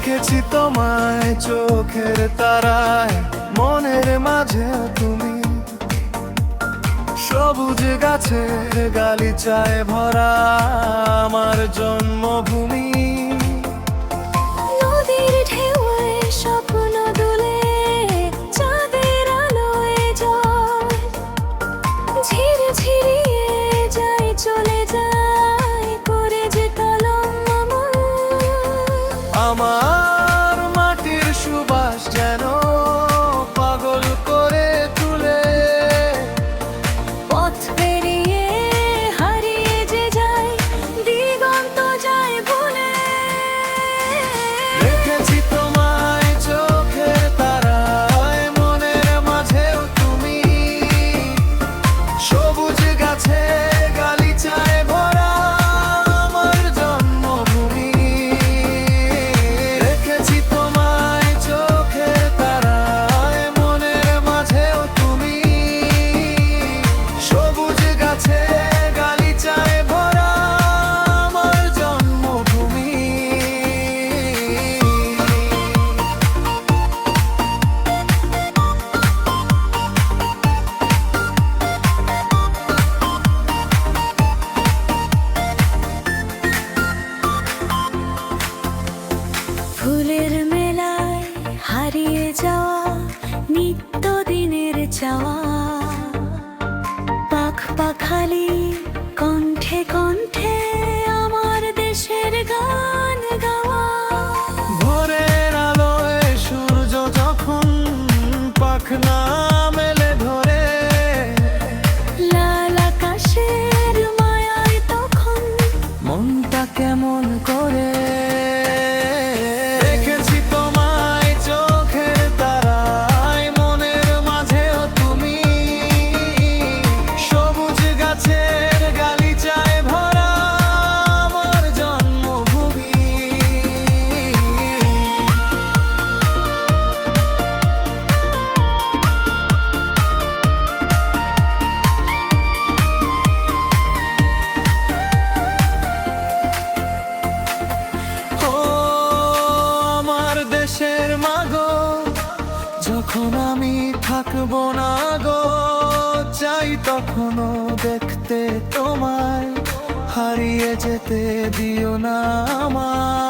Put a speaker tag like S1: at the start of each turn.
S1: দেখেছি তোমায় চোখের তারায়, মনের মাঝে তুমি সবুজ গাছের গালিচায় ভরা আমার জন্মভূমি।
S2: নদীর ঢেউয়ে স্বপ্ন দুলে, চাঁদের আলোয় জল ঝিরে ঝিরিয়ে যায়, চলে যায় করে যে কলম আমার।
S1: আমার মাটির সুবাস যেন পাগল করে তুলে,
S2: পথ পেরিয়ে হারিয়ে যে যায়, দিগন্ত যায় ভুলে।
S1: দেখেছি তোমায় চোখের তারায়, মনের মাঝেও তুমি সবুজ গাছে গালিচায় ভরা আমার জন্মভূমি। দেখেছি তোমায় চোখের তারায়, মনের মাঝেও তুমি সবুজ গাছে গালিচায় ভরা আমার জন্মভূমি।
S2: ফুলের মেলায় হারিয়ে যাওয়া নিত্যদিনের চাওয়া, পাখ পাখালি কণ্ঠে কণ্ঠে আমার দেশের গান গাওয়া।
S1: ভোরের আলোয় সূর্য যখন পাখনা মেলে ধরে,
S2: লাল আকাশের মায়ায় তখন
S1: মনটা কেমন করে। দেখেছি তোমায় চোখের তারায়, মনের মাঝেও তুমি সবুজ গাছের গালিচায় ভরা আমার জন্মভূমি। ও আমার দেশের মাগো, যখন আমি থাকবো না গো, চাই তখনও দেখতে তোমায়, হারিয়ে যেতে দিও না আমায়।